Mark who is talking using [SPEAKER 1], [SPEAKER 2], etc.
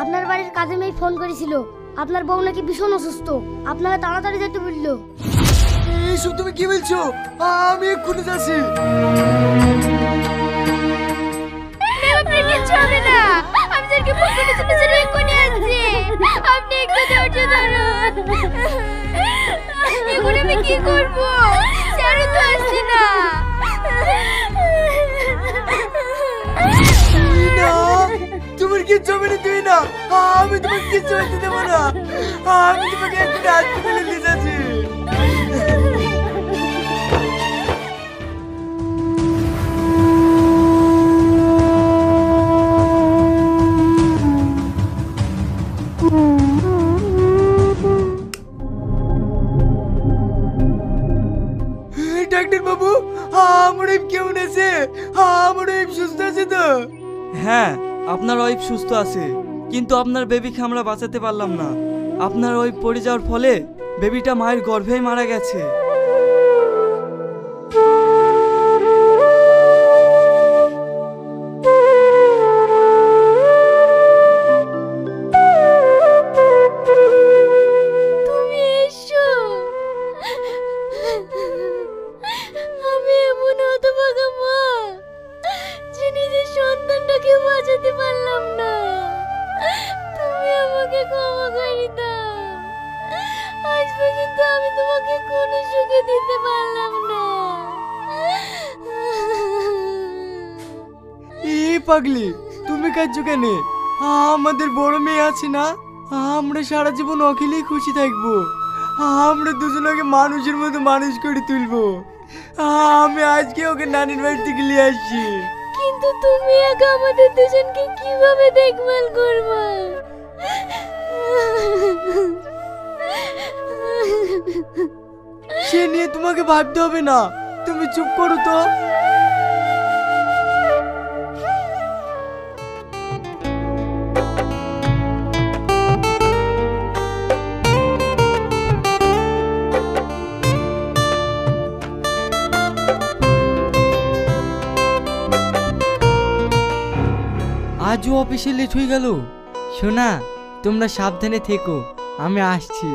[SPEAKER 1] আপনার বাড়ির কাজে মেয়ে ফোন করেছিল, আপনার বউ নাকি ভীষণ অসুস্থ, আপনাকে তাড়াতাড়ি যেতে বললো।
[SPEAKER 2] এইসব তুমি কি বলছো? আমি এক্ষুনি যাচ্ছি।
[SPEAKER 3] আপনার কিচ্ছু হবে না, আমি তোকে বসে বসে বসে এক্ষুনি আসছি। আপনি একটু ধৈর্য ধরুন। এখন আমি কি করবো? স্যারও তো আসছে না।
[SPEAKER 2] তোমার কিচ্ছু হবে না, তুই না, আমি তোমাকে কিচ্ছু হতে দেবো না। আমি তোমাকে এক্ষুনি হাসপাতালে নিয়ে যাচ্ছি। ডাক্তার বাবু, আমার ওয়াইফ কেমন আছে? আমার ওয়াইফ সুস্থ আছে তো?
[SPEAKER 4] হ্যাঁ, আপনার ওয়াইফ সুস্থ আছে, কিন্তু আপনার বেবিকে আমরা বাঁচাতে পারলাম না। আপনার ওয়াইফ পড়ে যাওয়ার ফলে বেবিটা মায়ের গর্ভেই মারা গেছে।
[SPEAKER 3] তুমি এসো। আমি এমন হতভাগা মা যে নিজের সন্তানটাকে বাঁচাতে পারলাম না। তুমি আমাকে ক্ষমা করে দাও। আজ পর্যন্ত আমি তোমাকে কোনো সুখে দিতে পারলাম না।
[SPEAKER 2] এই পাগলি, তুমি কাঁদছো কেন? আমাদের বড় মেয়ে আছে না, আমরা সারা জীবন অখিলেই খুশি থাকবো। আমরা দুজনকে মানুষের মতো মানুষ করে তুলবো। আমি আজকে ওকে নানির বাড়ি থেকে নিয়ে আসছি।
[SPEAKER 3] কিন্তু তুমি একা আমাদের দুজনকে কিভাবে দেখভাল করবে?
[SPEAKER 2] সে নিয়ে তোমাকে ভাবতে হবে না, তুমি চুপ করো তো।
[SPEAKER 5] আজও অফিসে লেট হয়ে গেল। শোনা, তোমরা সাবধানে থেকো, আমি আসছি।